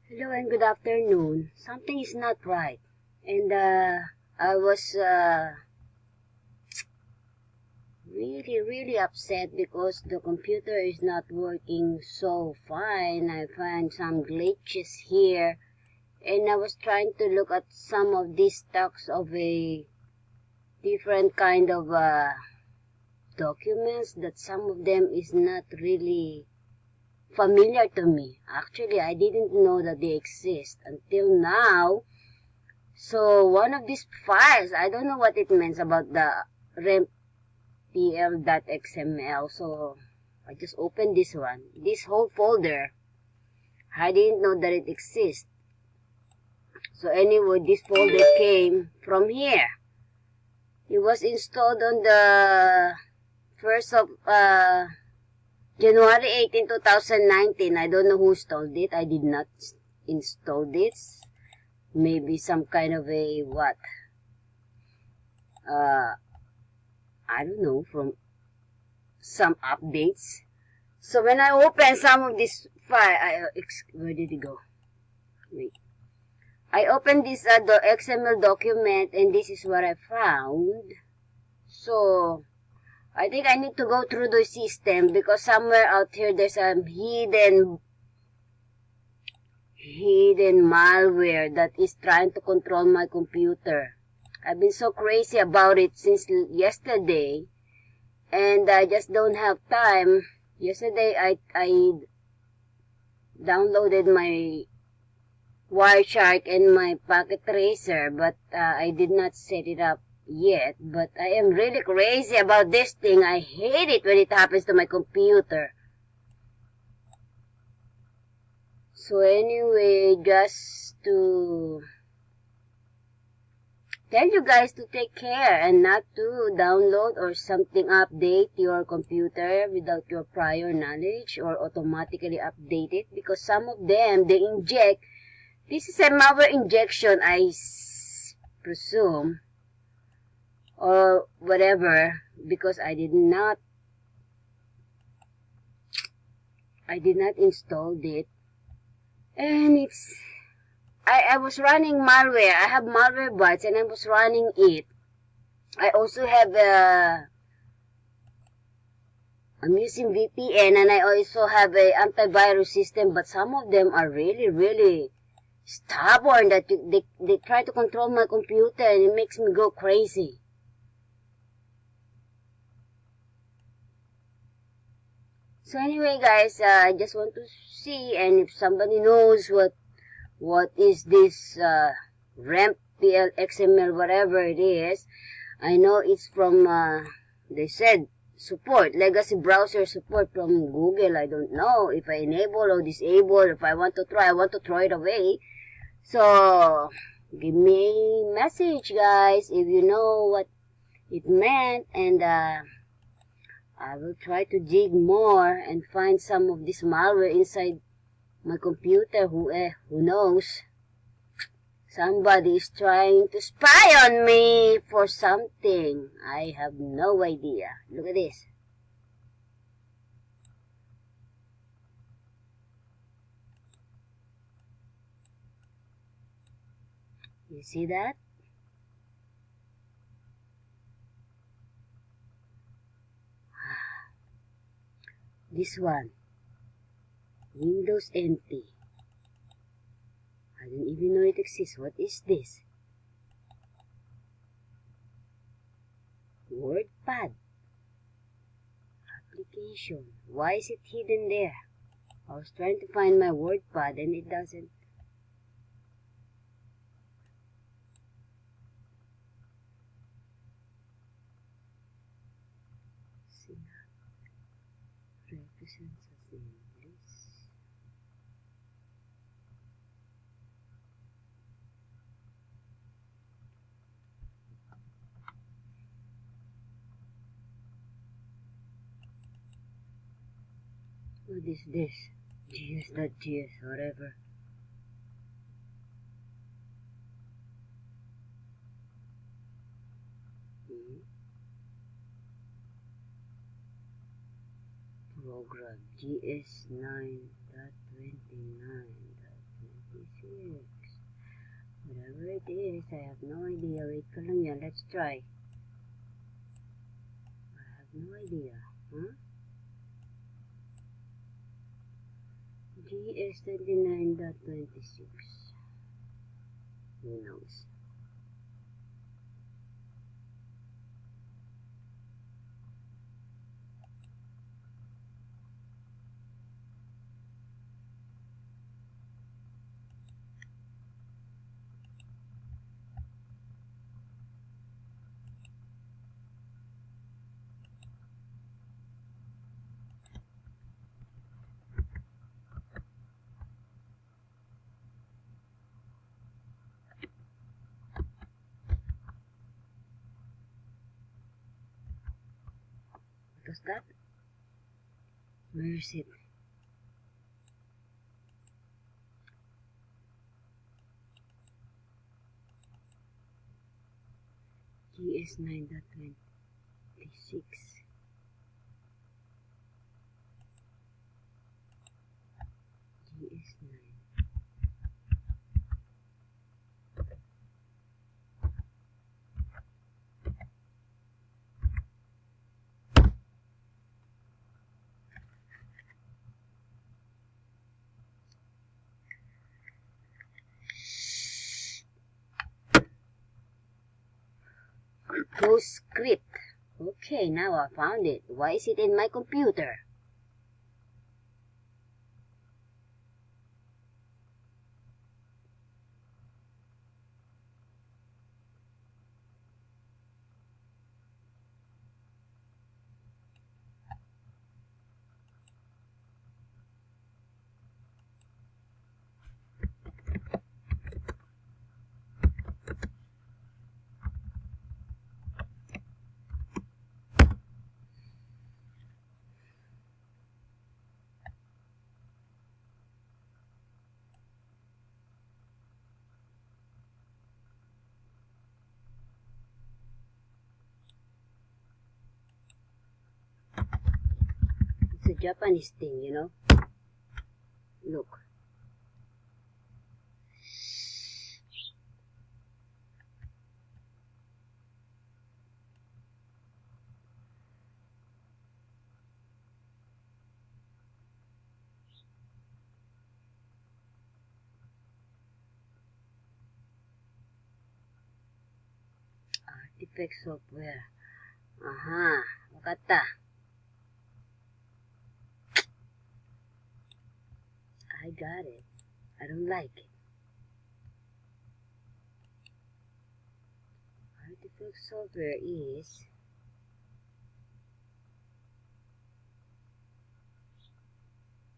Hello and good afternoon. Something is not right. And I was really upset because the computer is not working so fine. I find some glitches here. And I was trying to look at some of these stocks of a different kind of documents that some of them is not really familiar to me. Actually, I didn't know that they exist until now. So one of these files, I don't know what it means about the rempl.xml. So I just opened this one. This whole folder, I didn't know that it exists. So anyway, this folder came from here. It was installed on the 1st of January 18, 2019. I don't know who installed it. I did not install this. Maybe some kind of a what? I don't know, from some updates. So when I open some of this file, where did it go? Wait. I opened this the XML document and this is what I found. So I think I need to go through the system because somewhere out here there's a hidden malware that is trying to control my computer. I've been so crazy about it since yesterday, and I just don't have time. Yesterday, I downloaded my Wireshark and my Pocket Tracer, but I did not set it up yet. But I am really crazy about this thing. I hate it when it happens to my computer. So anyway, just to tell you guys to take care and not to download or something update your computer without your prior knowledge or automatically update it, because some of them, they inject, this is a malware injection, I presume, or whatever, because I did not install it, and I was running malware. I have malware bots and I was running it. I also have I'm using VPN and I also have a antivirus system, but some of them are really stubborn that they try to control my computer and it makes me go crazy. So anyway guys, I just want to see, and if somebody knows what is this RAMP PL XML, whatever it is. I know it's from, they said, support, legacy browser support from Google. I don't know if I enable or disable. If I want to throw it away. So, give me a message, guys, if you know what it meant. And I will try to dig more and find some of this malware inside my computer. Who knows? Somebody is trying to spy on me for something. I have no idea. Look at this. You see that? This one. Windows NT. I didn't even know it exists. What is this? WordPad. Application. Why is it hidden there? I was trying to find my WordPad and it doesn't. Represents assemblies. What is this? GS.gs, whatever. Program GS9.29.26. this? I have no idea. Wait ka lang yan. Let's try. I have no idea. Huh? GS29.26. Who knows? What was that? Where is it? GS9.26. GS9. PostScript. Okay, now I found it. Why is it in my computer? It's a Japanese thing, you know. Look. Artifact software. Aha, wakata. I got it. I don't like it. Artifact software is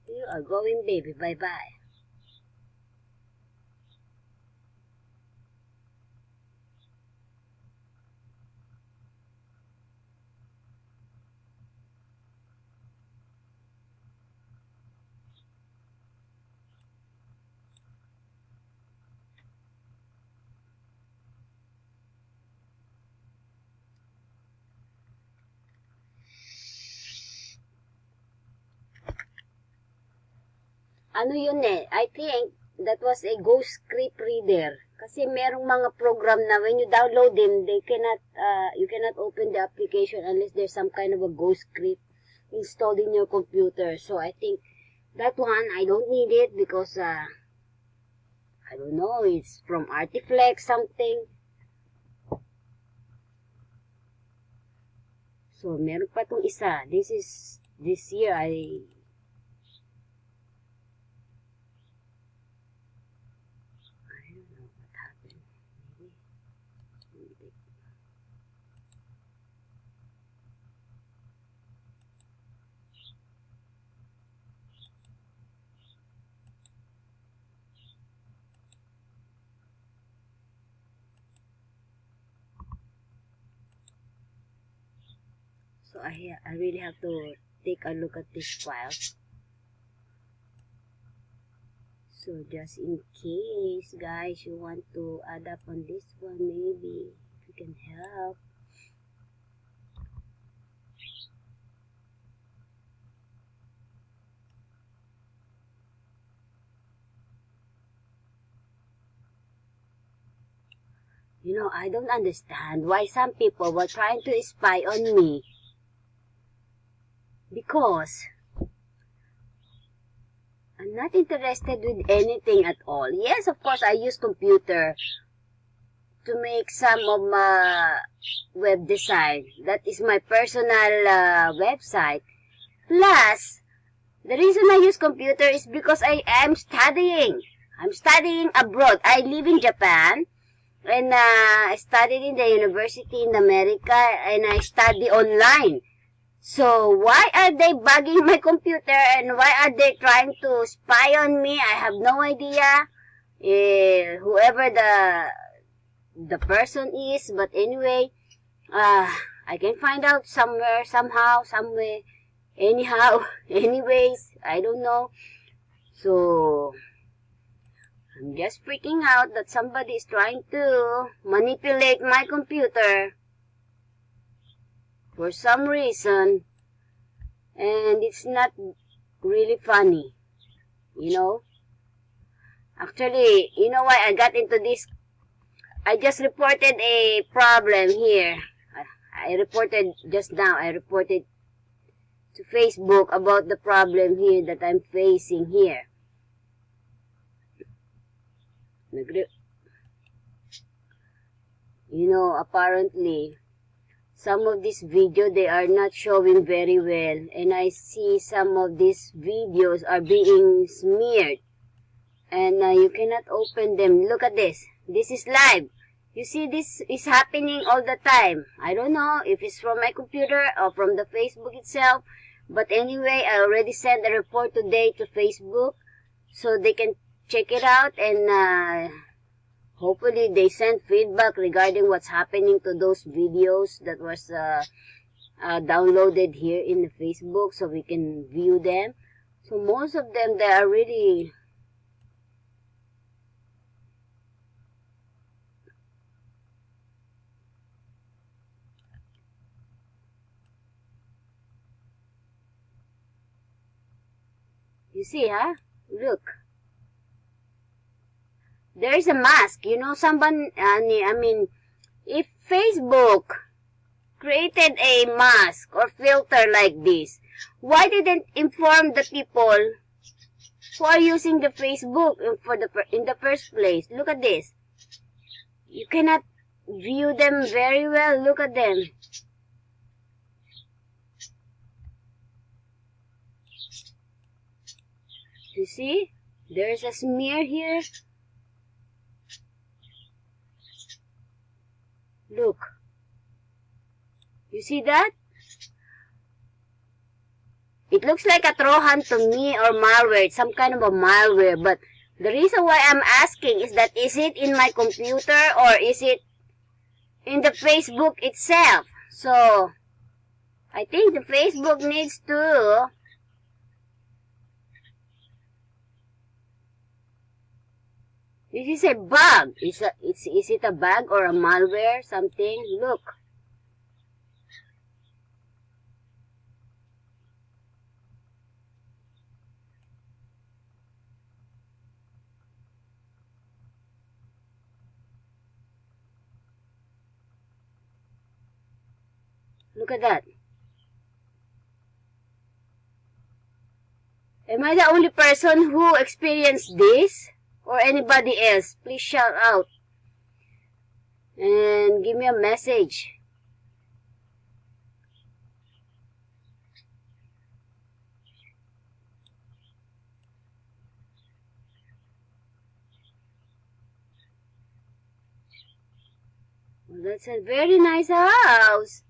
you are going, baby. Bye-bye. Ano yun eh, I think that was a Ghost Script reader. Kasi merong mga program na when you download them, they cannot, you cannot open the application unless there's some kind of a Ghost Script installed in your computer. So I think that one, I don't need it because, I don't know, it's from Artiflex something. So meron pa tong isa. This year, I don't know what happened. Maybe. So I really have to take a look at this file. So just in case, guys, you want to add up on this one, maybe if you can help. You know, I don't understand why some people were trying to spy on me. Because I'm not interested with anything at all. Yes, of course, I use computer to make some of my web design. That is my personal website. Plus, the reason I use computer is because I am studying. I'm studying abroad. I live in Japan. And I studied in the university in America. And I study online. So, why are they bugging my computer? And why are they trying to spy on me? I have no idea. Whoever the person is. But anyway, I can find out somewhere, somehow, somewhere. Anyhow, anyways, I don't know. So, I'm just freaking out that somebody is trying to manipulate my computer for some reason. And it's not really funny, you know. Actually, you know why I got into this? I just reported a problem here. I reported just now, I reported to Facebook about the problem here that I'm facing here. You know, apparently, some of this video, they are not showing very well. And I see some of these videos are being smeared. And you cannot open them. Look at this. This is live. You see, this is happening all the time. I don't know if it's from my computer or from the Facebook itself. But anyway, I already sent a report today to Facebook so they can check it out and hopefully they send feedback regarding what's happening to those videos that was downloaded here in the Facebook so we can view them. So most of them, they are really you see, huh? Look. There is a mask. You know, someone, I mean, if Facebook created a mask or filter like this, why didn't inform the people who are using the Facebook in the first place? Look at this. You cannot view them very well. Look at them. You see? There's a smear here. Look. You see that? It looks like a Trojan to me or malware. It's some kind of a malware. But the reason why I'm asking is that is it in my computer or is it in the Facebook itself? So, I think the Facebook needs to this is a bug. Is it a bug or a malware? Something? Look. Look at that. Am I the only person who experienced this? Or anybody else? Please shout out. And give me a message. Well, that's a very nice house.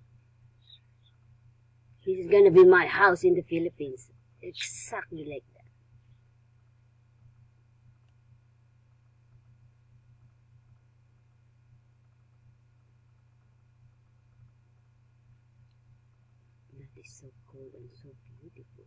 This is gonna be my house in the Philippines. Exactly like that. That is so cool and so beautiful.